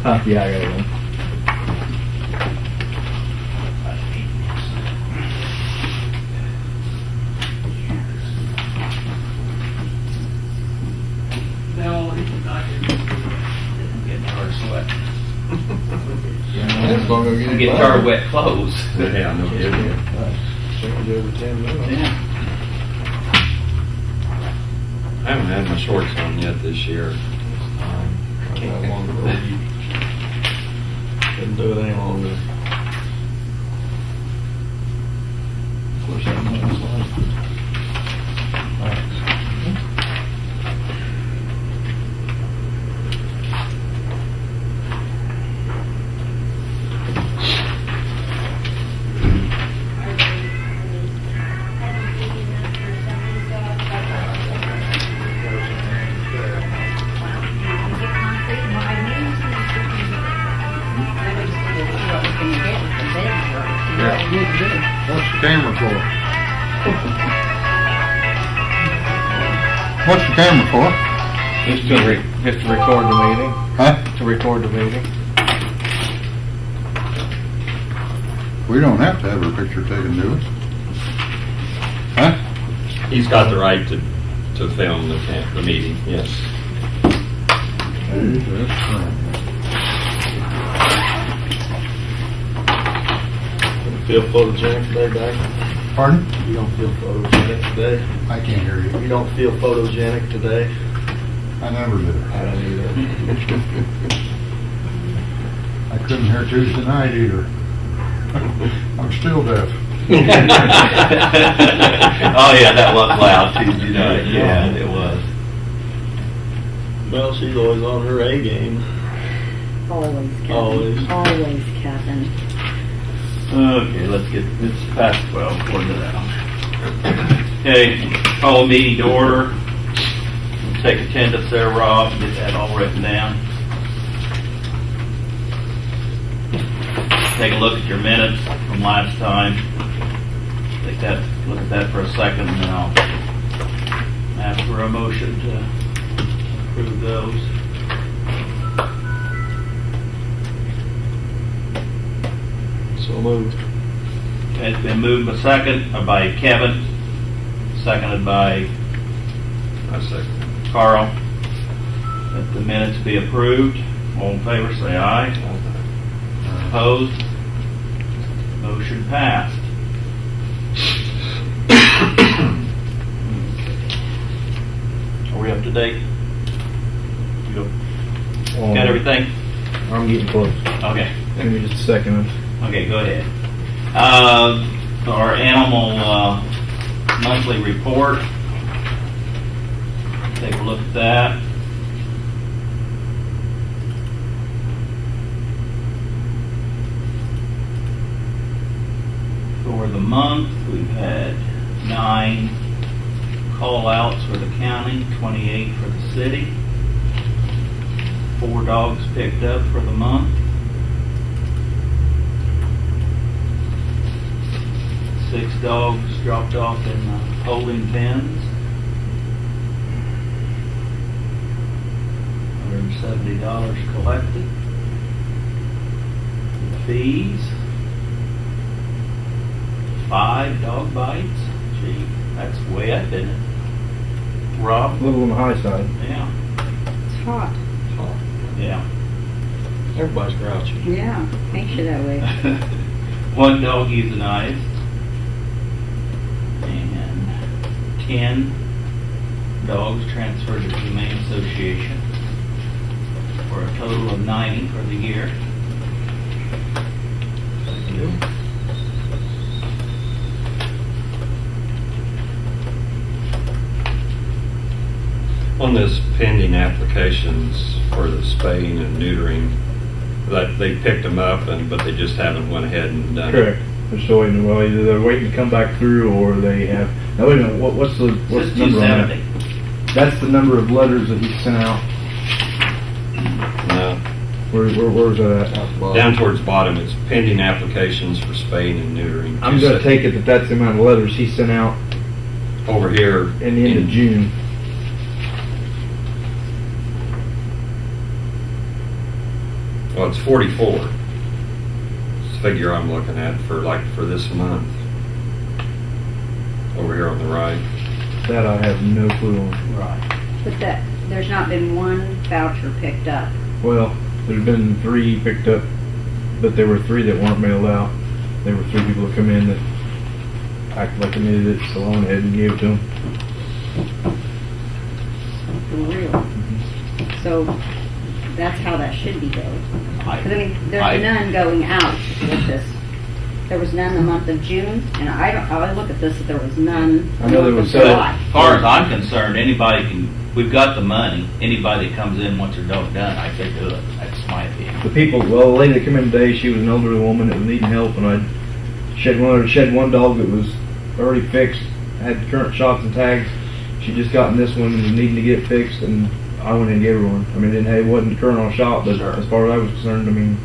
Yeah, I got it. No, it's not. Get hard sweat. That's not gonna Get hard wet clothes. Yeah, no kidding. Change every 10 minutes. Yeah. I haven't had my shorts on yet this year. I got longer than you. Couldn't do it any longer. Of course, I'm not Thanks. What's the camera for? What's the camera for? Just to record the meeting. Huh? To record the meeting. We don't have to have our picture taken, do we? Huh? He's got the right to film the meeting, yes. Feel photogenic today, Doug? Pardon? You don't feel photogenic today? I can't hear you. You don't feel photogenic today? I never did. I don't either. I couldn't hear Tuesday night either. I'm still deaf. Oh yeah, that was loud Tuesday night. Yeah, it was. Well, she's always on her A game. Always, Kevin. Always. Always, Kevin. Okay, it's past 12, according to that. Okay, call a meeting to order. Take attendance there, Rob, get that all written down. Take a look at your minutes from last time. Look at that for a second, and then I'll ask for a motion to approve those. So moved. Okay, it's been moved by Kevin, seconded by I second. Carl, that the minutes be approved. All in favor, say aye. Opposed? Motion passed. Are we up to date? You got everything? I'm getting close. Okay. Give me just a second. Okay, go ahead. Our animal monthly report. Take a look at that. For the month, we've had 9 call-outs for the county, 28 for the city. 4 dogs picked up for the month. 6 dogs dropped off in holding pens. $170 collected. Fees. 5 dog bites. Gee, that's way up, isn't it? Rob? A little on the high side. Yeah. It's hot. Yeah. Everybody's grouchy. Yeah, makes you that way. 1 dog euthanized. And 10 dogs transferred to the Humane Association for a total of 90 for the year. Thank you. On this pending applications for the spaying and neutering, that they picked them up, but they just haven't went ahead and done Correct. it. They're still waiting. Well, either they're waiting to come back through, or they have. Now wait a minute. What's the Says number on that? 270. That's the number of letters that he sent out. No. Where's that at? Down towards the bottom, it's pending applications for spaying and neutering. I'm going to take it that that's the amount of letters he sent out over here in the end of June. Well, it's 44. It's the figure I'm looking at for this month. Over here on the right. That I have no clue on. Right. But there's not been one voucher picked up. Well, there's been 3 picked up, but there were 3 that weren't mailed out. There were 3 people that come in that acted like they needed it, so I went ahead and gave it to them. For real. So that's how that should be billed. Because I mean, there's none going out with this. There was none the month of June, and I look at this, that there was none I know there the month was of several. July. As far as I'm concerned, anybody can, we've got the money, anybody that comes in wants their dog done, I say do it, that's my opinion. The people, well, the lady that came in today, she was an elderly woman that was needing help, and I shed one dog that was already fixed, had current shots and tags. She just gotten this one and was needing to get fixed, and I went in and gave her one. I mean, it wasn't current on shot, but Sure. as far as I was concerned, I mean,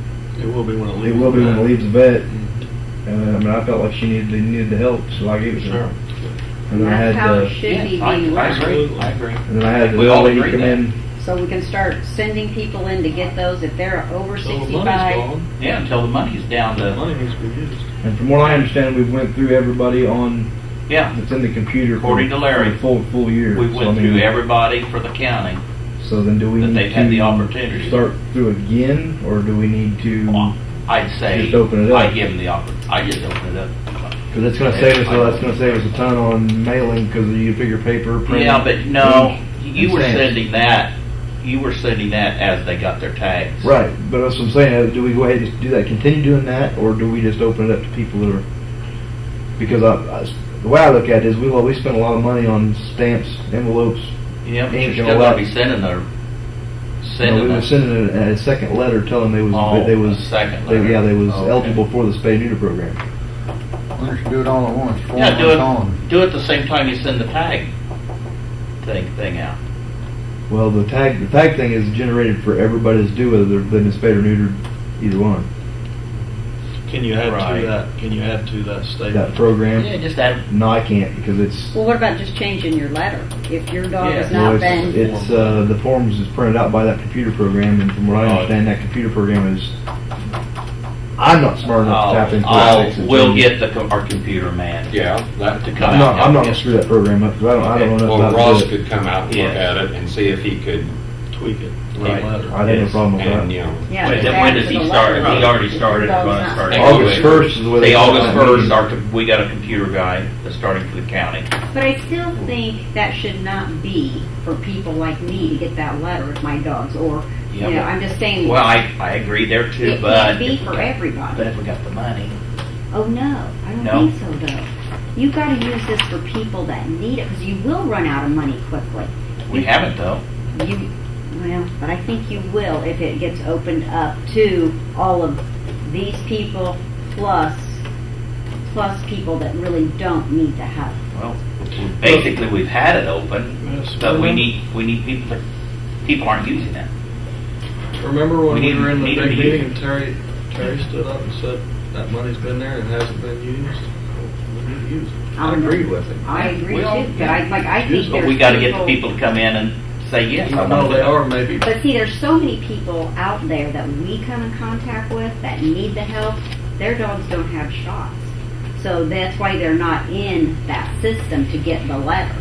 It will be when it it leaves. will be when it leaves the vet. I mean, I felt like she needed the help, so I gave it to her. And then I That's how had, it should be Yeah, I being run. agree, I agree. and then I had the We all old lady agree come that. in. So we can start sending people in to get those if they're over So the money's 65. gone. Yeah, until the money's down The to, money needs to be used. And from what I understand, we've went through everybody on yeah, that's in the computer According to Larry, for the full year. we So, went I mean, through everybody for the county So then, do we that need they've had the to opportunity. start through again, or do we need to? Well, I'd say, Just open it up. I'd give them the I just open it up. Because it's going to save us. Well, that's going to save us a ton on mailing because you figure paper, print. Yeah, but no, ink, you and were stamps. sending that as they got their tags. Right, but that's what I'm saying. Do we go ahead and just do that, continue doing that, or do we just open it up to people that are? Because the way I look at it is we spend a lot of money on stamps, envelopes. Yeah, but Ink you're and still all gonna that. be sending We were us. sending a second letter telling they was Oh, they was a second they, letter. yeah they was Okay. eligible for the spay neuter program. Why don't you do it all at once? Yeah, do Form on. it the same time you send the tag thing out. Well, the tag thing is generated for everybody that's due, whether they've been spayed or neutered, either one. Can you add Right. to that? Can you add to that That statement? program. Yeah, just add, No, I can't because it's. Well, what about just changing your letter? If your dog Yeah. has Well, not been, it's the forms is printed out by that computer program, and from what I Oh. understand, that computer program is. I'm not smart enough to tap into it. we'll get our computer man. Yeah, that To come I'm out. not gonna screw that program up because I don't know enough Well, about Ross it. could come out and look Yeah. at it and see if he could, Tweak it. Right. Letter. I think no Yes. problem with and, that. you know, yeah. When just when add does to he the start? letter. He already started. Dog's Gonna not start. spayed. August 1st is the way they August start that 1st, meeting. we got a computer guy that's starting for the county. But I still think that should not be for people like me to get that letter if my dog's, or, Yeah, you know, but- I'm just saying. Well, I agree there too, It but. can't be if we for got- everybody. But if we got the money. Oh, no, I don't No? think so, though. You've got to use this for people that need it, because you will run out of money quickly. We haven't though. Well, but I think you will if it gets opened up to all of these people plus people that really don't need the help. Well, basically, we've had it open, Yes. but we need people aren't using it. Remember when We we were in the need to big be- meeting and Terry stood up and said that money's been there and hasn't been used? We need to use it. I agreed with him. I agree We all- too, but I think But there's we gotta get the people to come in and say, yes, I Even though want they to. are maybe, But see, there's so many people out there that we come in contact with that need the help. Their dogs don't have shots. So that's why they're not in that system to get the letter.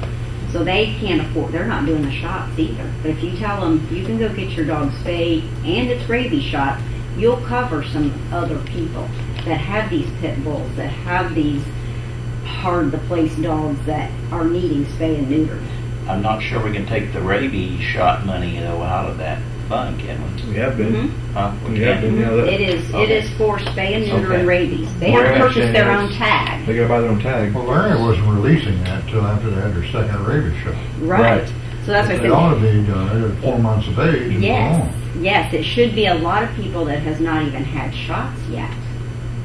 So they can't afford, they're not doing the shots either. But if you tell them, you can go get your dog spayed and its rabies shot, you'll cover some other people that have these pit bulls, that have these hard-to-place dogs that are needing spay and neuter. I'm not sure we can take the rabies shot money, out of that fund, can we? We have been. Mhm. Huh? We We have can? been. Yeah, that, It is for spay and neuter Okay. and rabies. They We're have to purchase actually- their own tag. they gotta buy their own tag. Well, Larry wasn't releasing that until after they had their second rabies shot. Right. So that's what I They ought to said. be doing it at 4 months of age and go Yes, on. yes, it should be a lot of people that has not even had shots yet,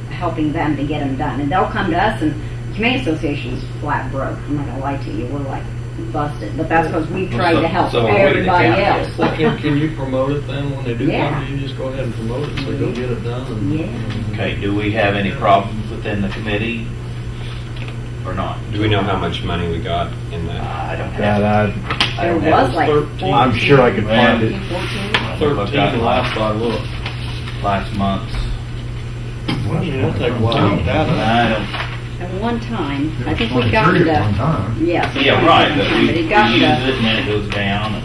helping them to get them done. And they'll come to us, and the Humane Association's flat broke. I'm not gonna lie to you, we're like busted. But that's because we've tried to help so are we, the everybody county. else. well, can you promote it then when they do Yeah. come? You just go ahead and promote it, so go get it done. And, Yeah. Okay, do we have any problems within the committee or not? do we know how much money we got in that? I don't Yeah, have. that, I There don't have was like 13. I'm sure I could find it. 14. 13 last I looked. last month's. Well, it'll take a while to get out of that. I don't, At one time, I think we 23 got at to, one time. yes. yeah, right, but we But use it got it to, and then it goes down. and-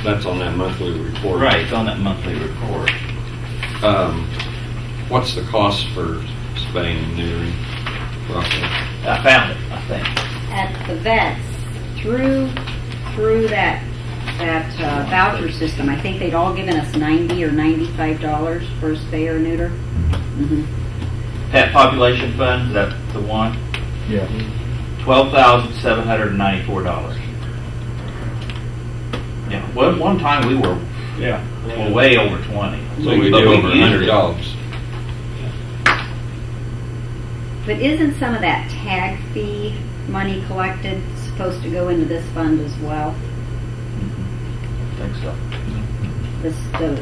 That's on that monthly report. Right, it's on that monthly report. What's the cost for spaying and neutering, roughly? I found it, I think. at the vets, through that voucher system, I think they'd all given us $90 or $95 for a spay or neuter. Mhm. Pet population fund, is that the one? Yeah. $12,794. Yeah, one time we were Yeah. way over 20. So we But do over used 100 it. dogs. But isn't some of that tag fee money collected supposed to go into this fund as well? I think so.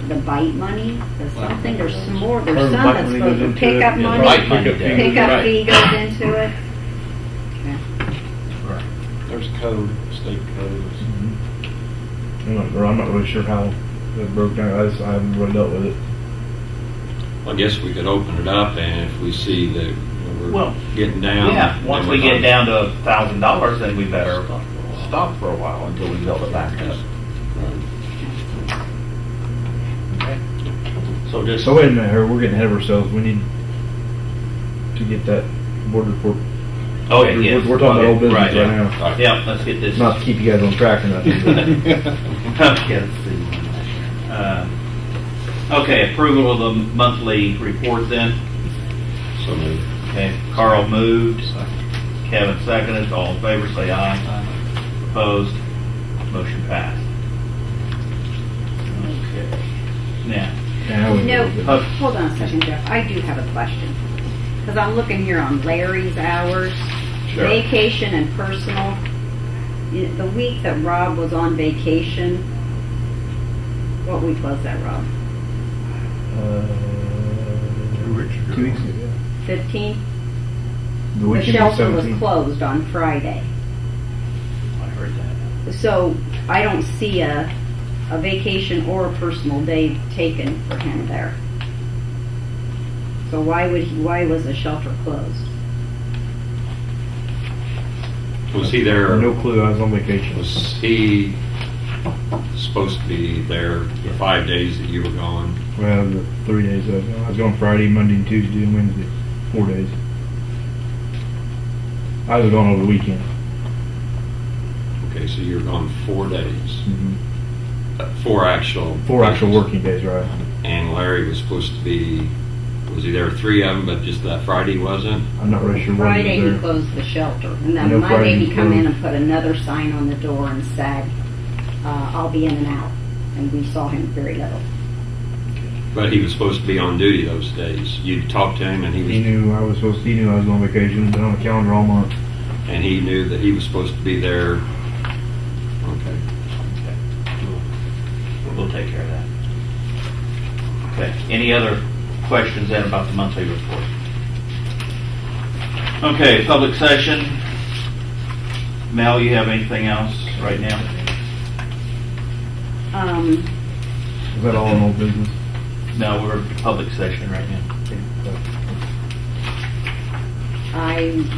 The bite money, the something, there's some more, there's Or some bite that's money supposed goes to, into pickup it, yeah. money, Bite money, Pickup yeah. fee. pickup Right. fee goes into it. There's code, state codes. I'm not really sure how it broke down. I haven't really dealt with it. I guess we could open it up, and if we see that we're Well, getting down. Yeah, then once we're we get not- down to $1,000, then we better stop for a while until we build it back up. Okay. So just, So wait a minute, we're getting ahead of ourselves. We need to get that board report. oh yeah, yes. We're talking about old business right yeah. now. Right. Yeah, let's get this. Not to keep you guys on track or nothing. but- Okay, let's see. Okay, approval of the monthly report then. So moved. Okay, Carl moved, Kevin seconded, all in favor say aye. Opposed, motion passed. Okay, now, Now we No, move it. hold on a second, Jeff, I do have a question. Because I'm looking here on Larry's hours, Sure. vacation and personal. The week that Rob was on vacation, what week was that, Rob? 2 weeks ago. 2 weeks ago. Yeah. 15? The The weekend shelter was 17. closed on Friday. I heard that. So I don't see a vacation or a personal day taken for him there. So why was the shelter closed? Was he there? No clue. I was on vacation. Was he supposed to be there the 5 days that you were gone? Well, the 3 days. I was gone Friday, Monday, and Tuesday, and Wednesday. 4 days. I was gone over the weekend. Okay, so you were gone 4 days. Mm-hmm. Four actual. 4 actual working days, right? And Larry was supposed to be, was he there 3 of them, but just that Friday wasn't? I'm not really sure what Friday was he there. closed the shelter, and I then know Monday Friday he he come in closed. and put another sign on the door and said, "I'll be in and out." And we saw him very little. But he was supposed to be on duty those days. You talked to him and He he knew I was on vacation. Been on the calendar all month. knew that he was supposed to be there. Okay. We'll take care of that. Okay, any other questions then about the monthly report? Okay, public session. Mel, you have anything else right now? Is that all in old business? No, we're in public session right now.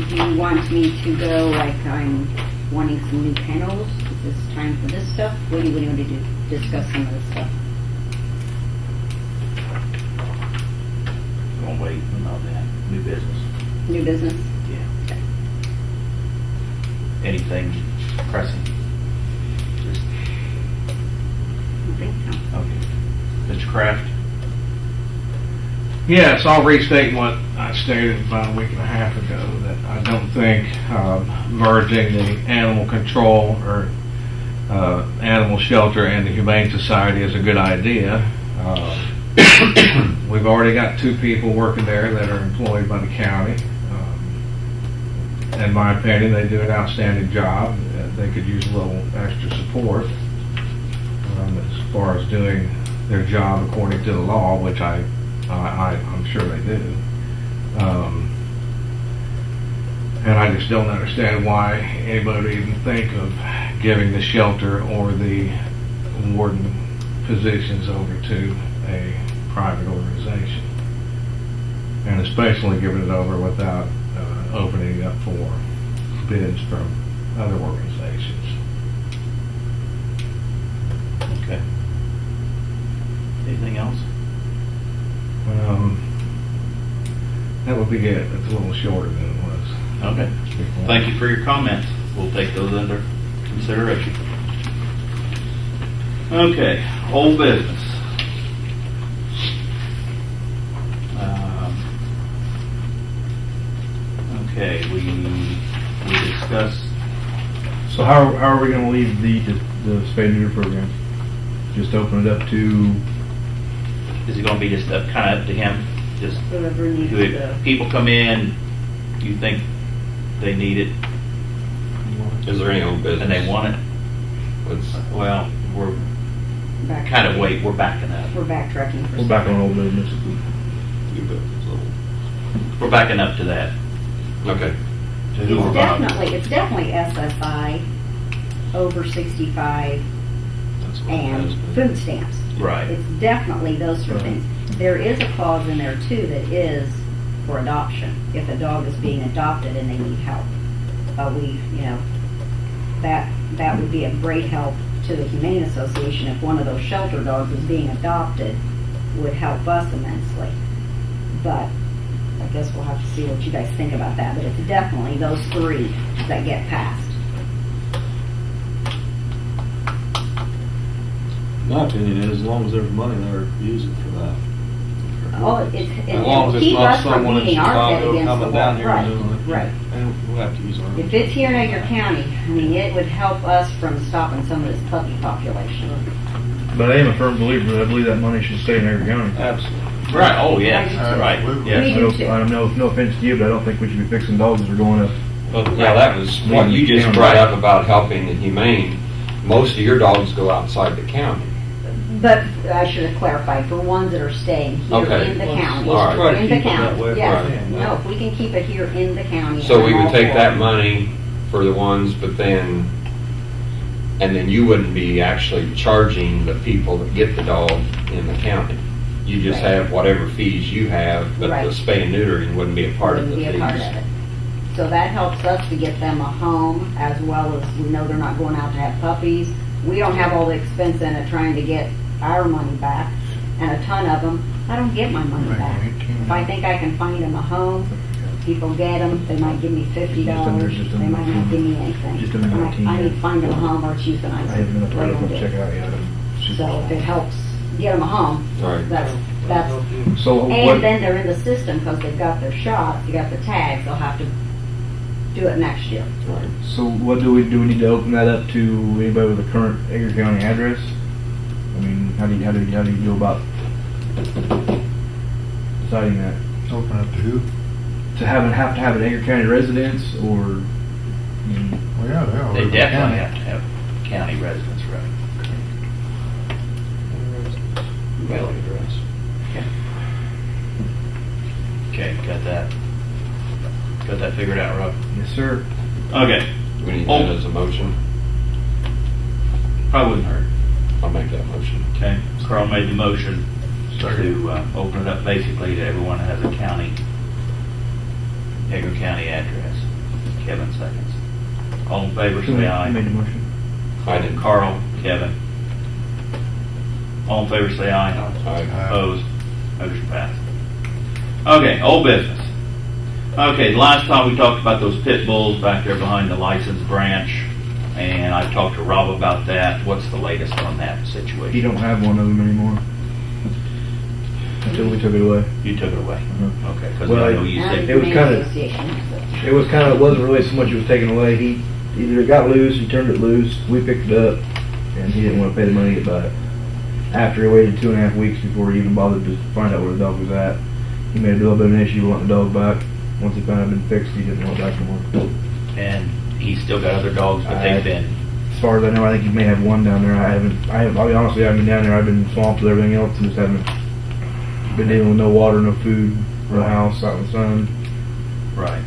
Do you want me to go like I'm wanting some new panels? Is this time for this stuff? What do you want to do? Discuss some of this stuff? We'll wait on that. New business. New business? Yeah. Anything pressing? Just- I think so. Okay. Mr. Kraft? Yes, I'll restate what I stated about a week and a half ago, that I don't think merging the animal control or animal shelter and the Humane Society is a good idea. We've already got 2 people working there that are employed by the county. In my opinion, they do an outstanding job. They could use a little extra support as far as doing their job according to the law, which I'm sure they do. And I just don't understand why anybody would even think of giving the shelter or the warden positions over to a private organization. And especially giving it over without opening it up for bids from other organizations. Okay. Anything else? That would be it. It's a little shorter than it was Okay. before. Thank you for your comments. We'll take those under consideration. Okay, old business. Okay, we discussed, So how are we gonna leave the spay neuter program? Just open it up to, is it gonna be just kind of up to him? Just, Whoever needs do it, to. people come in, you think they need it, Is there any old business? and they want it? What's- Well, we're back- kind of we're backing up. We're backtracking for. we're back on old business. We're backing up to that. Okay. To who we're buying. It's definitely SSI, over 65, That's what it has and been. food stamps. Right. It's definitely those sort of things. There is a clause in there too that is for adoption, if a dog is being adopted and they need help. That would be a great help to the Humane Association if one of those shelter dogs is being adopted, would help us immensely. But I guess we'll have to see what you guys think about that, but it's definitely those three that get passed. My opinion is, as long as there's money there, use it for that. Oh, As long as it'll it's keep not us from someone in beating our head Chicago against the coming down wall. here and doing it. Right. And we'll have to use our. If it's here in Edgar County, I mean, it would help us from stopping some of this puppy population. But I am a firm believer that I believe that money should stay in Edgar County. Absolutely. Right, oh, yes, right, Absolutely. yes. We do too. I don't know, no offense to you, but I don't think we should be fixing dogs as they're going up. Well, yeah, that was what you just brought up about helping the humane. Most of your dogs go outside the county. But I should have clarified, for ones that are staying here Okay. in the county. All right. Try to In the keep it that county, way if we yes. can. No, if we can keep it here in the county. So we I'm would all take for that it. money for the ones, but then, and then you wouldn't be actually charging the people that get the dog in the county. You just Right. have whatever fees you have, but Right. the spay and neutering wouldn't be a part of the Wouldn't be a part of fees. it. So that helps us to get them a home, as well as we know they're not going out to have puppies. We don't have all the expense in it trying to get our money back, and a ton of them, I don't get my money Right, back. 18. If I think I can find them a home, people get them, they might give me $50, Just under they might not give me anything. just under I'm like, 19, I need yeah. to find them a home or it's I euthanized. haven't been up there Let to them do check it. it out yet. So if it helps get them a home, Right. that's, So and what, then they're in the system because they've got their shots, they got the tags, they'll have to do it next year. Right. so what do we need to open that up to anybody with a current Edgar County address? I mean, how do you go about deciding that? Open up to who? To have to have an Edgar County residence, or I mean, Well, yeah, they are. They definitely have to have county residents, right? Mailing address. Okay, got that. Got that figured out, Rob? yes, sir. Okay, We need Oh. that as a motion. probably wouldn't hurt. I'll make that motion. Okay, Carl made the motion to open it up basically to everyone that has a county, Edgar County address. Kevin seconds. All in favor, Who say made aye. the motion? I did. Carl, Kevin. All in favor, say aye. Aye. Opposed? Motion passed. Okay, old business. Okay, the last time we talked about those pit bulls back there behind the license branch, and I talked to Rob about that. What's the latest on that You situation? don't have one of them anymore. Until we took it away. You took it away. Mhm. Okay, because Well, I know you Now said, the it was Humane kinda- Association has it. It was it wasn't really so much it was taken away. He either it got loose, he turned it loose, we picked it up, and he didn't want to pay the money to get back. After he waited 2.5 weeks before he even bothered to find out where the dog was at, he made a little bit of an issue wanting the dog back. Once he found it had been fixed, he didn't want it back anymore. and he's still got other dogs, but they've been, As far as I know, I think he may have one down there. I'll be honest with you, I haven't been down there. I've been swamped with everything else and just haven't been dealing with no water, no food, no house, out in the sun. right.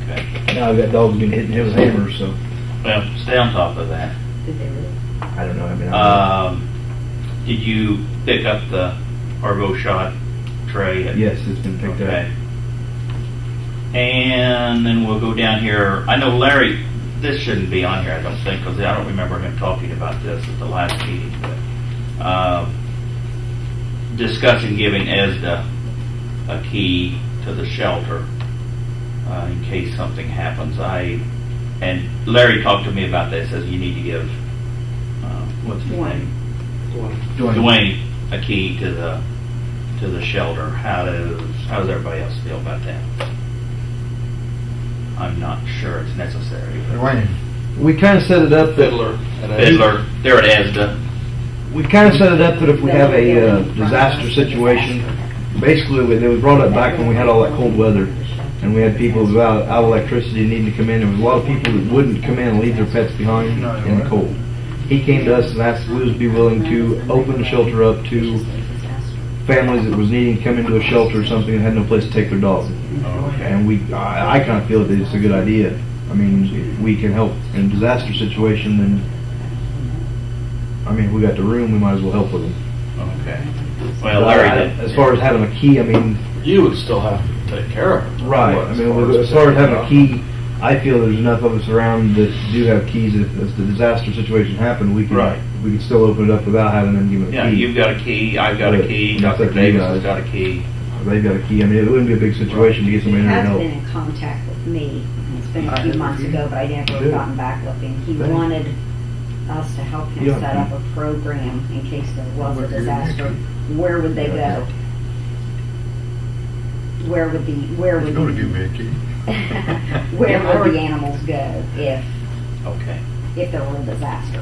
Okay. Now I've got dogs being hit with hammers, so Well, stay on top of that. Did they really? I don't know. I mean, Did you pick up the Argo shot tray. Yes, it's been picked up. Okay. And then we'll go down here. I know Larry, this shouldn't be on here, I don't think, because I don't remember him talking about this at the last meeting, but discussing giving ESDA a key to the shelter in case something happens. And Larry talked to me about this, says you need to give, what's his name? Dwayne a key to the shelter. How does everybody else feel about that? I'm not sure it's necessary. Dwayne, We kind of set it up that Fiddler, they're at ESDA. we kind of set it up that if we have a disaster situation, basically it was brought up back when we had all that cold weather, and we had people without electricity needing to come in. There was a lot of people that wouldn't come in and leave their pets behind in the cold. He came to us and asked if we would be willing to open the shelter up to families that was needing to come into a shelter or something and had no place to take their dog. And I kind of feel that it's a good idea. I mean, if we can help in a disaster situation, then, I mean, if we got the room, we might as well help with them. Okay. Well, Larry did. As far as having a key, I mean... You would still have to take care of it. Right. I mean, as far as having a key, I feel there's enough of us around that do have keys. If the disaster situation happened, we can still open it up without having them give them a Yeah, key. you've got a key, I've got a key, That's Dr. up to you Davis guys. has got a key. They've got a key. I mean, it wouldn't be a big situation to get He somebody in there has to been help. in contact with me. It's been a few months ago, but I never gotten back with him. He wanted us to help him Yeah. set up a program in case there was a disaster. Where would they go? Where would he's gonna give me a key. where would the animals go Okay. if there were a disaster?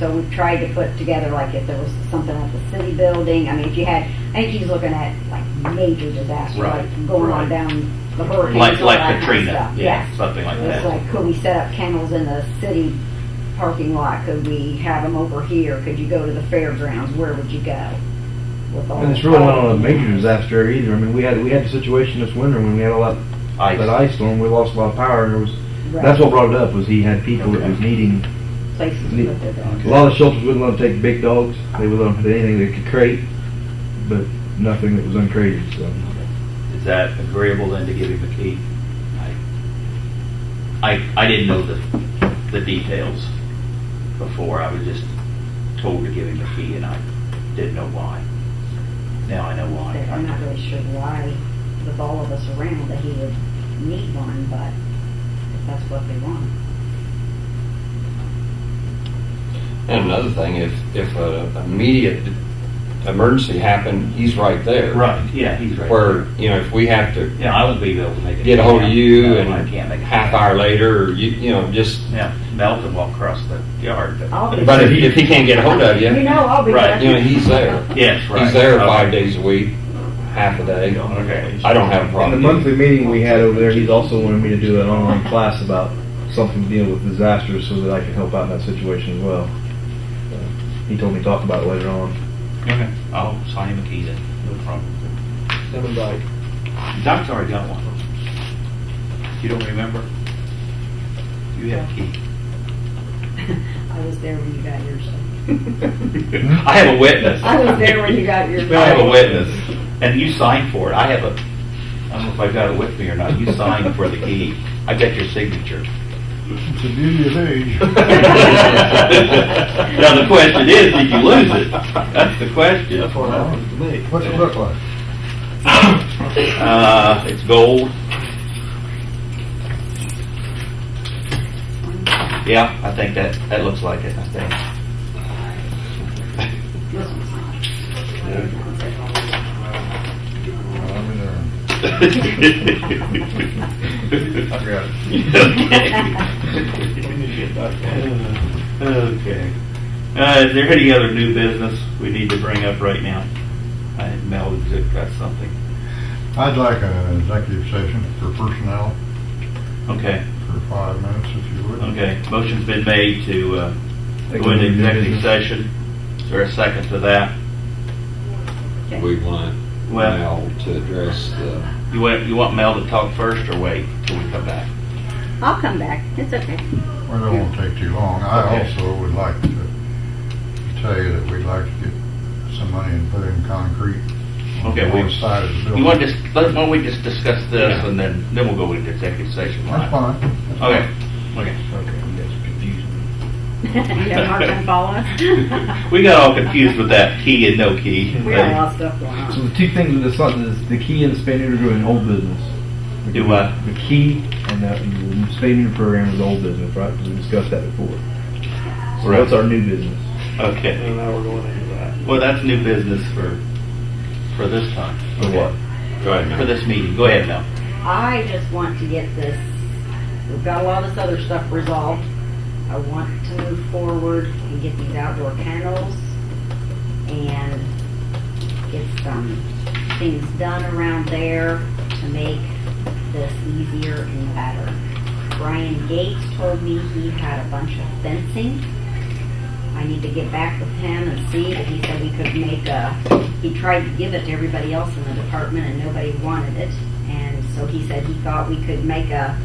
So we've tried to put together, like, if there was something at the city building. I mean, if you had, I think he's looking at like major disaster, Right, like going on right. down the hurricane, Like all that kind of Katrina, stuff. yeah, Yes. something like It's that. like, could we set up kennels in the city parking lot? Could we have them over here? Could you go to the fairgrounds? Where would you go? With all And it's really not on a major disaster either. I mean, we had the situation this winter when we had that ice storm. We lost a lot of power, and that's what brought it up. Was he had people that was needing. places to put their dogs. A lot of shelters wouldn't let them take big dogs. They would let them put anything they could crate, but nothing that was uncrated. So. Is that agreeable then to give him a key? I didn't know the details before. I was just told to give him a key, and I didn't know why. Now I know why. I'm not really sure why, with all of us around, that he would need one, but if that's what they want. And another thing, if an immediate emergency happened, he's right there. Right, yeah, he's right. Where, you know, if we have to Yeah, I won't be able to make it. get a hold of you No, and I can't make it. half hour later, or you know, just, Yeah, Mel can walk across the yard. I'll be but if he can't get a hold of You you, know, I'll be Right, there. you know, he's there. Yes, right. He's there Okay. 5 days a week, half a day. Okay. I don't have a In the problem. monthly meeting we had over there, he's also wanted me to do an online class about something to deal with disasters so that I can help out in that situation as well. So, he told me to talk about it later on. Okay, I'll sign him a key then, no problem. Him and Dyke. Doc's already got one. You don't remember? You have a key. I was there when you got yours. I have a witness. I was there when you got yours. I have a witness, and you signed for it. I don't know if I've got it with me or not. You signed for the key. I got your signature. It's the beauty of age. Now the question is, did you lose it? That's the question. That's what happened to me. What's it look like? It's gold. Yeah, I think that looks like it, I think. This one's not. I'm in there. I got it. Okay. Is there any other new business we need to bring up right now? I think Mel has got something. I'd like an executive session for personnel Okay, for 5 minutes, if you would. okay. Motion's been made to go into executive session. Is there a second to that? We want Well- Mel to address the, You want Mel to talk first or wait till we come back? I'll come back. It's okay. Well, it won't take too long. I Okay. also would like to tell you that we'd like to get some money and put in concrete on Okay, the north side of the building. You want to just, why don't we just discuss this and then we'll go into executive session, That's right? fine. Okay, okay. Okay, you guys are confusing me. You have a hard time following us? We got all confused with that key and no key. We got a lot of stuff going So on. the two things with this one is the key and the spay neuter are in old business. Do what? The key and the spay neuter program is old business, right? We discussed that before. So Right. that's our new business. Okay. And now we're going into that. Well, that's new business for this time. For what? Go ahead, For Mel. this meeting. Go ahead now. I just want to get this, we've got a lot of this other stuff resolved. I want to move forward and get these outdoor kennels and get some things done around there to make this easier and better. Brian Gates told me he had a bunch of fencing. I need to get back with him and see, but he said we could make he tried to give it to everybody else in the department and nobody wanted it. And so he said he thought we could make a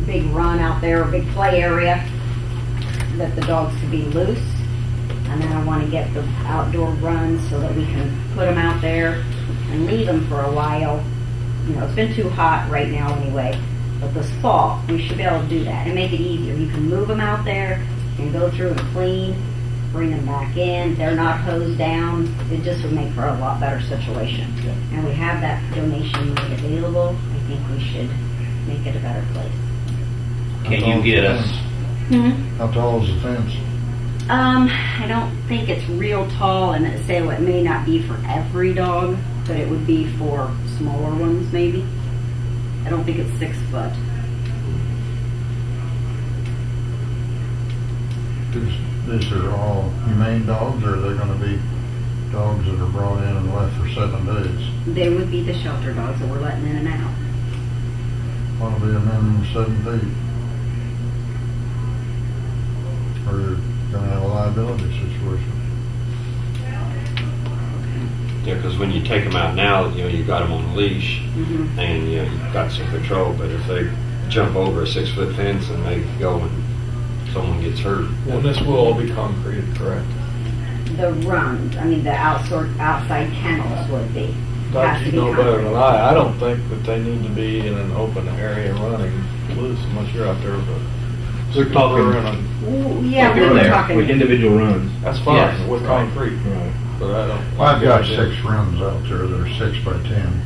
big run out there, a big play area that the dogs could be loose. And then I want to get the outdoor runs so that we can put them out there and leave them for a while. You know, it's been too hot right now anyway, but this fall, we should be able to do that and make it easier. You can move them out there, you can go through and clean, bring them back in. They're not hosed down. It just would make for a lot better situation. And we have that donation money available. I think we should make it a better place. Can you get us? How tall is the fence? I don't think it's real tall, and it may not be for every dog, but it would be for smaller ones maybe. I don't think it's 6 foot. These are all humane dogs, or are they gonna be dogs that are brought in and left for 7 days? They would be the shelter dogs that we're letting in and out. Ought to be a minimum of 7 feet. Or you're gonna have a liability situation. Yeah, because when you take them out now, you know, you've got them on a leash Mhm. and, you know, you've got some control, but if they jump over a 6-foot fence and they go and someone gets hurt. And this will all be concreted, correct? The runs, I mean the outside kennels would be. Doc, Has to you be know better than concrete. I don't think that they need to be in an open area running loose unless you're out there, but. We're talking- Ooh, yeah, we They're were there. talking. With individual runs. That's fine Yes, with right. concrete, Right. but I don't. I've got 6 runs out there that are 6 by 10,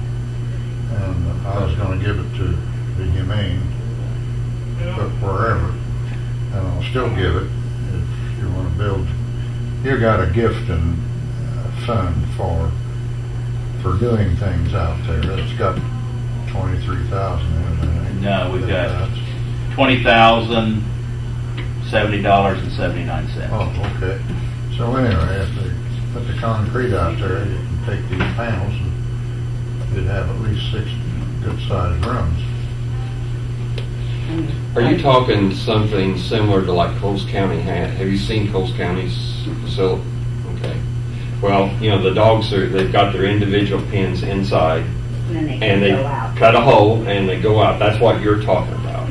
and I was gonna give it to the humane, but wherever, and I'll still give it if you wanna build. You got a gift and fund for doing things out there. It's got 23,000 in it. I think. No, we've got That's- $20,070.79. Oh, okay. So anyway, if they put the concrete out there, you can take these panels and you'd have at least 6 good-sized runs. Are you talking something similar to like Coles County had? Have you seen Coles County's facility? Okay. Well, you know, the dogs they've got their individual pens inside And then they and can they go out. cut a hole and they go out. That's what you're talking about.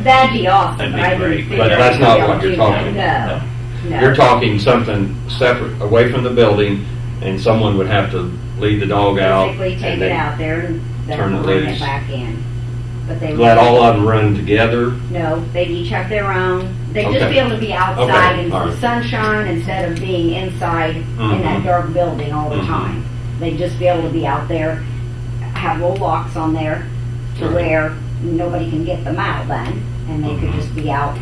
That'd be awesome, That'd be but I great, didn't figure. but that's I'd not be able what to you're do that. talking No, no. You're talking something separate, away from the building, and someone would have to lead the dog out. Basically take and it they out there and turn then it bring loose. it back in. But they would. Let all of them run together. No, they'd each have their own. They'd just Okay. be able to be outside Okay, in all the right. sunshine instead of being inside in that Mhm. dark building all the Mhm. time. They'd just be able to be out there, have little locks on there to Right. where nobody can get them out then. And they could Mhm. just be out,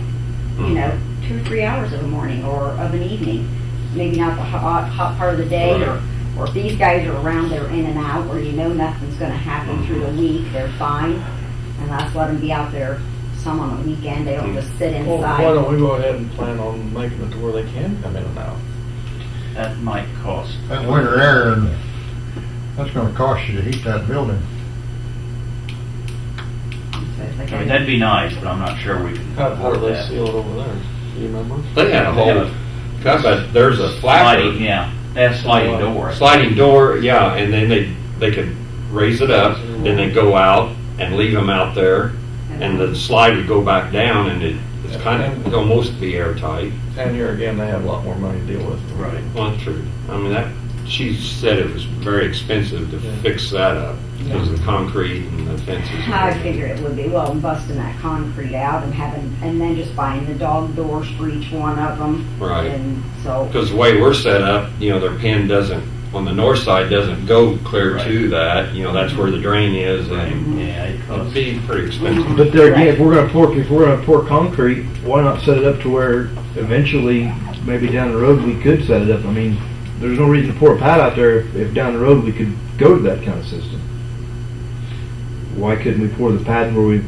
you know, 2 or 3 hours of the morning or of an evening. Maybe not the hot part of the day, Right. or if these guys are around, they're in and out, where you know nothing's gonna happen through the week, they're fine. And let's let them be out there some on the weekend, they don't just sit Well, why inside. don't we go ahead and plan on making it to where they can come in and out? That might cost. That winter air, and that's gonna cost you to heat that building. So it's like I mean, that'd be nice, but I'm not sure we can How do afford they that. seal it over there? Do you remember? They had a whole, but there's a Sliding, flapper, yeah, they have sliding door. sliding door, yeah, and then they could raise it up, then they go out and leave them out there, and the slide would go back down, and It's kind of, it'll almost be airtight. And here again, they have a lot more money to deal with. Right. Well, that's true. I mean, that, she said it was very expensive to Yeah. fix that up because of the concrete and the fences. and I everything. figure it would be, well, busting that concrete out and having, and then just buying the dog doors for each one of them. Right. And so, Because the way we're set up, you know, their pen doesn't, on the north side, doesn't go clear to that. You know, that's where the drain is, and Yeah, it it'd costs. be pretty expensive. But there again, if we're gonna pour concrete, why not set it up to where eventually, maybe down the road, we could set it up? I mean, there's no reason to pour a pad out there if down the road we could go to that kind of system. Why couldn't we pour the pad where we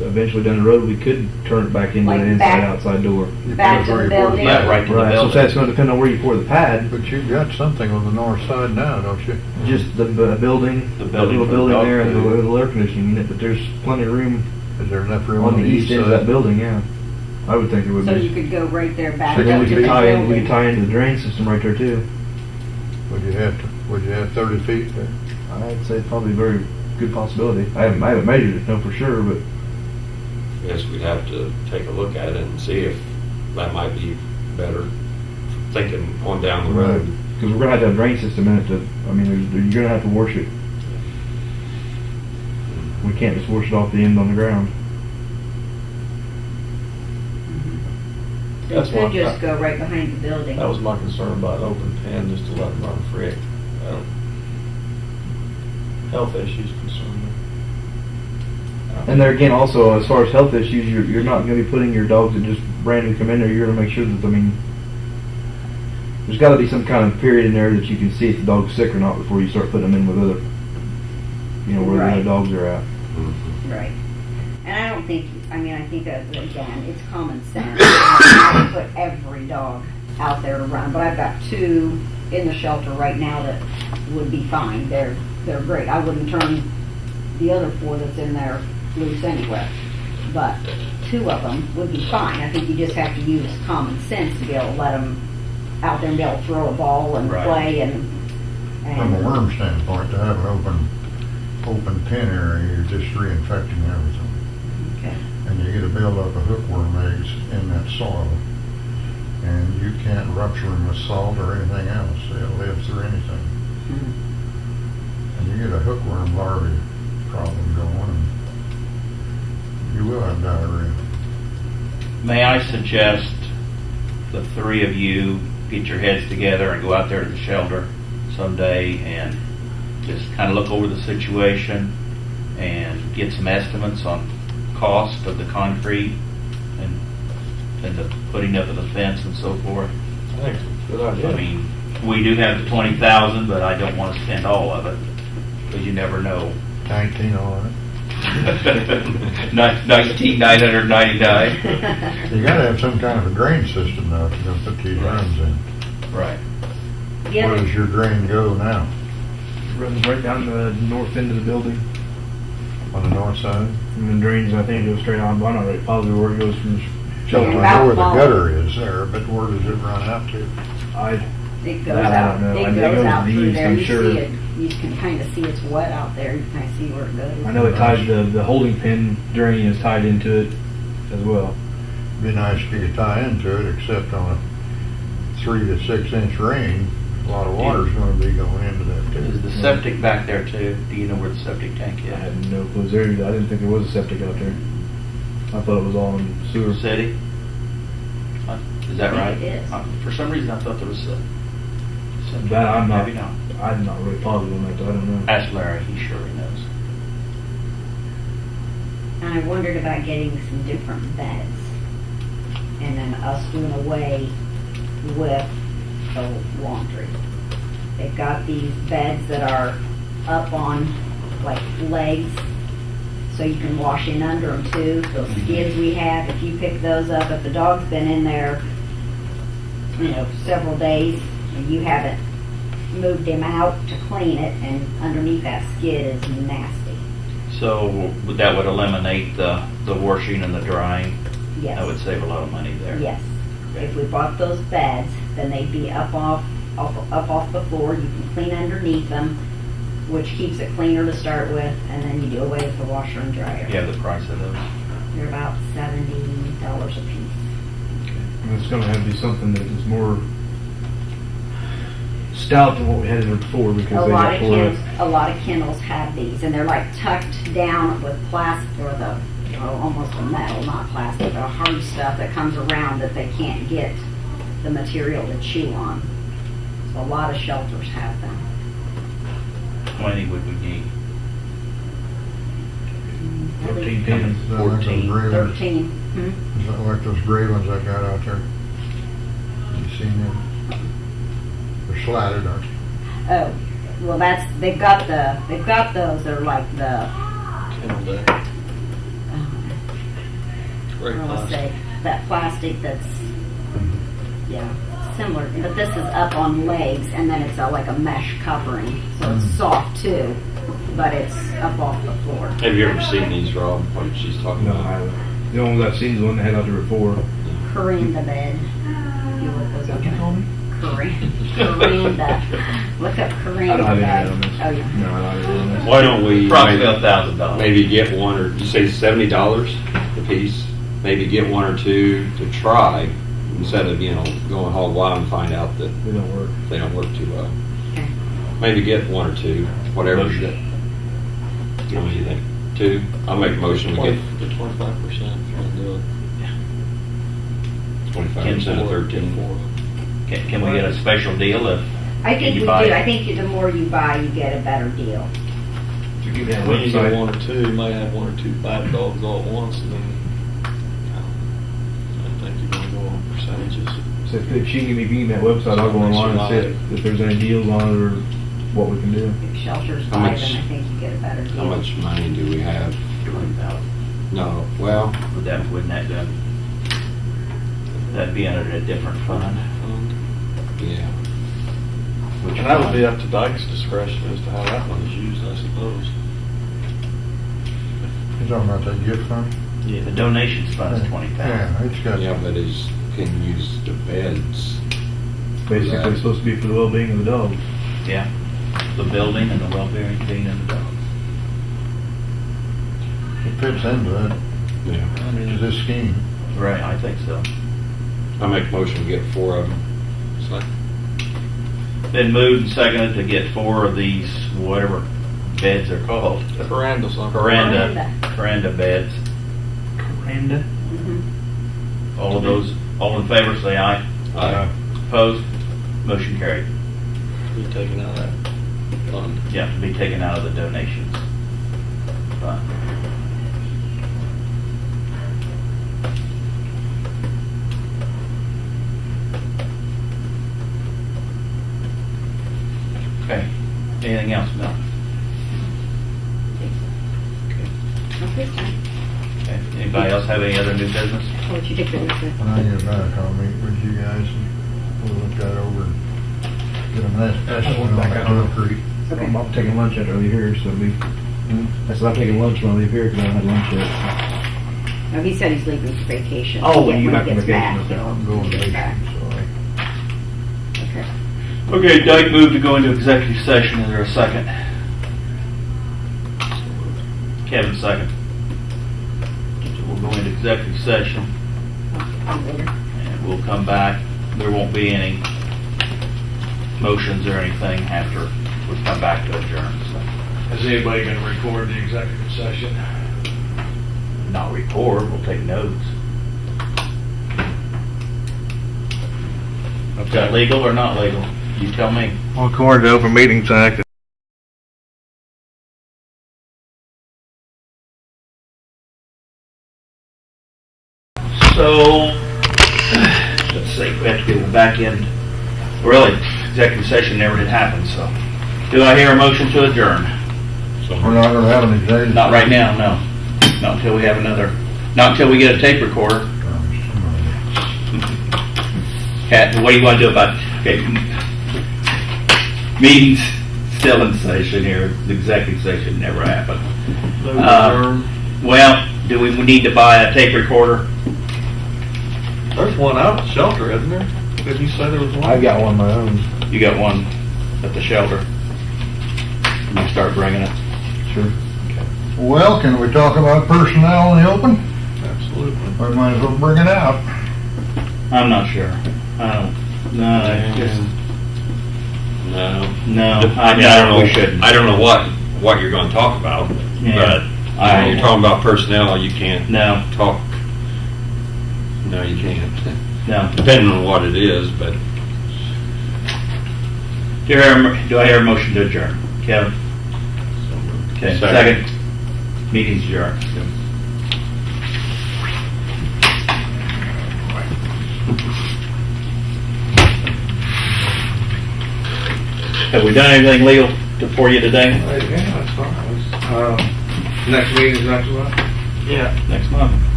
eventually down the road we could turn it back into Like an back- inside-outside door? back to Where the you pour building. Yeah, right to the Right, so building. that's gonna depend on where you pour the pad. But you've got something on the north side now, don't you? Just the building, The the building little for the building dog there, and the food. little air conditioning unit. But there's plenty of room Is there enough room on the east end of that building. Yeah, I would think there would so be. you could go right there back So up then to we the could tie in. We building. could tie into the drain system right there too. Would you have 30 feet there? I'd say it's probably a very good possibility. I haven't measured it, no for sure, but I guess we'd have to take a look at it and see if that might be better, thinking on down the road. because we're gonna have to have a drain system in it. I mean, you're gonna have to wash it. We can't just wash it off the end on the ground. That's Could what, just go right behind the building. that was my concern about open pen, just to let them run free. Health issues concern me. And there again, also as far as health issues, you're not gonna be putting your dogs that just randomly come in there. You're gonna make sure that there's got to be some kind of period in there that you can see if the dog's sick or not before you start putting them in with other, where the Right. other dogs are at. Right. And I don't think, I think that, again, it's common sense. I would put every dog out there to run, but I've got 2 in the shelter right now that would be fine. They're great. I wouldn't turn the other 4 that's in there loose anyway. But 2 of them would be fine. I think you just have to use common sense to be able to let them out there and be able to throw a ball and Right. play and From a worm standpoint, to have an open pen area, you're just reinfecting everything. okay. And you get a buildup of hookworm eggs in that soil. And you can't rupture them with salt or anything else. They'll live through anything. Mhm. And you get a hookworm larvae problem going, and you will have diarrhea. May I suggest the 3 of you get your heads together and go out there to the shelter someday and just kind of look over the situation and get some estimates on cost of the concrete and the putting up of the fence and so forth. I think it's a good idea. I mean, we do have the 20,000, but I don't want to spend all of it because you never know. 19 on it. 19,999. You gotta have some kind of a drain system now if you're gonna put these runs in. Right. The Where other- does your drain go now? Runs right down the north end of the building, On the north side? and then drains. I think it goes straight on. But I'm not really positive where it goes from the Well, shelter. I know where the About gutter is there, but where does it run out to? It goes That I out, don't know. I it mean, it goes goes out through east, there, I'm you sure. see it, you can kind of see it's wet out there, you kind of see where it goes. I know it ties the holding pin drain is tied into it as well. Be nice if you could tie into it, except on a 3 to 6 inch rain, a lot of water's gonna be going into that Is too. the septic back there too? Do you know where the septic tank I is? had no clue. There, I didn't think there was a septic out there. I thought it was all in sewer. City? Is that I think right? it is. For some reason, I thought there was a. That I'm not. Maybe not. I'm not really positive on that. I don't know. Ask Larry, he surely knows. And I wondered about getting some different beds, and then us doing away with the laundry. They've got these beds that are up on like legs, so you can wash in under them too. Those skids we have, if you pick those up, if the dog's been in there, several days, and you haven't moved him out to clean it, and underneath that skid is nasty. So that would eliminate the washing and the drying? Yes. That would save a lot of money there. Yes. Okay. If we bought those beds, then they'd be up off the floor. You can clean underneath them, which keeps it cleaner to start with, and then you do away with the washer and dryer. You have the price of those? They're about $70 a piece. And it's gonna have to be something that is more stout than what we had in there before, because A they lot got of tore up. kennels have these, and they're like tucked down with plastic, or almost a metal, not plastic, but a hard stuff that comes around that they can't get the material to chew on. So a lot of shelters have them. How many would we need? 13 pins. Is that like those 14, gray ones? 13. Hmm? Is that like those gray ones I got out there? You seen them? They're slatted, aren't they? Oh, well, they've got those. They're like the, Kennel deck. Great I want to plastic. say, that plastic that's, yeah, similar, but this is up on legs, and then it's like a mesh covering, so it's soft too, but it's up off the floor. Have you ever seen these, Rob, what she's talking No, about? I haven't. The only one I've seen is the one they had out there before. Corinda bed. You look those up. Corinda. Look up I Corinda don't have bed. any on this. Oh, yeah. No, I don't have any. Why don't we Approximately $1,000. maybe get one, or you say $70 a piece? Maybe get one or two to try, instead of, going hog wild and find out that They don't work. they don't work too well. Okay. Maybe get one or two, whatever. Motion. What do you think? Two? I'll make a motion, we get 25% if you want to do it. 25% of 13. Can we get a special deal if I think you we do. buy it? I think the more you buy, you get a better deal. If you give me a When you get website, one or two, you might have one or two bad dogs all at once, and then I think you're gonna go on percentages. so if you give me that website, I'll go online and see if there's any deals on it or what we can do. If shelters How buy much- them, I think you get a better deal. How much money do we have? 20,000? No, well, Wouldn't that go? That'd be under a different fund. yeah. Which And that would be fund? up to Dyke's discretion as to how that one is used, I suppose. You talking about that gift fund? Yeah, the donations fund is 20,000. Yeah, it's got. Yeah, but is, can use the beds. Basically, Right. it's supposed to be for the well-being of the dogs. Yeah, the building and the well-being of the dogs. It fits into that, Yeah. to this scheme. Right, I think so. I make a motion to get 4 of them. So, Been moved and seconded to get 4 of these, whatever beds are called. Veranda's on. Veranda beds. Veranda? Mhm. All in favor, say aye. Aye. Opposed? Motion carried. Be taken out of that fund. Yeah, to be taken out of the donations fund. Okay, anything else, Mel? Not this time. Okay, anybody else have any other new business? I'll let you take the rest of it. When I get back, I'll meet with you guys and we'll look that over and get an estimate on back the out to- concrete. Okay. I'm taking lunch after I leave here, so it'll be. I said I'm taking lunch when I leave here because I haven't had lunch yet. No, he said he's leaving for vacation. Oh, When when you he back from gets vacation, back, okay. he'll I'm going get fishing, back. so Okay. Okay, Doug moved to go into executive session. Is there a second? Kevin, second. So we'll go into executive session Later. and we'll come back. There won't be any motions or anything after we come back to adjourn. So Is anybody gonna record the executive session? not record, we'll take notes. Is that legal or not legal? You tell me. Well, according to Open Meetings Act, So, let's see, we have to get back in. Really, executive session never did happen, so. Do I hear a motion to adjourn? we're not gonna have an executive. Not right now, no. Not until we have another, not until we get a tape recorder. Kat, what do you want to do about, okay, meetings still in session here, the executive session never happened. Well, do we need to buy a tape recorder? there's one out at the shelter, isn't there? Did you say there was one? I've got one of my own. You got one at the shelter. You start bringing it. Sure. Well, can we talk about personnel in the open? Absolutely. We might as well bring it out. I'm not sure. No, it's just, No. no, I don't know, we shouldn't. I don't know what you're gonna talk about, Yeah. but you're talking about personnel, you can't No, talk. No, you can't. no. Depending on what it is, but Do I hear a motion to adjourn? Kevin? Okay, Second. second. Meeting's adjourned. Have we done anything legal for you today? Yeah, that's fine. Next meeting is next month? Yeah. Next month.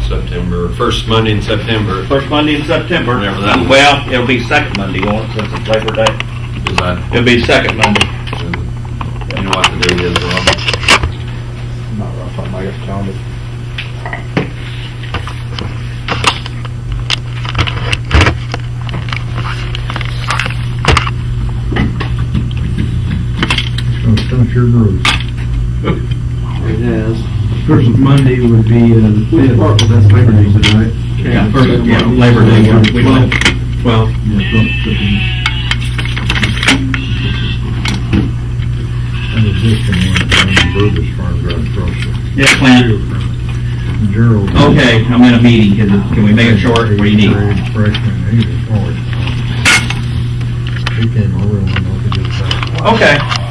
September, first Monday in September. First Monday in September. Whenever that is. Well, it'll be second Monday, won't it, since it's Labor Day? Is that, It'll be second Monday. you know what the date is, Rob? Not rough, I might have to count it. It's gonna stunt your growth. It has. First Monday would be the 5th, that's Labor Day, right? Yeah, first, yeah, Labor Day, we went. Well. Yeah, And the existing one, on the Burgess Farm right across the Yeah, Clint. field from Gerald. Okay, I'm in a meeting, can we make it short? What do you need? Freshman, he was always, he came over and went over to the. Okay.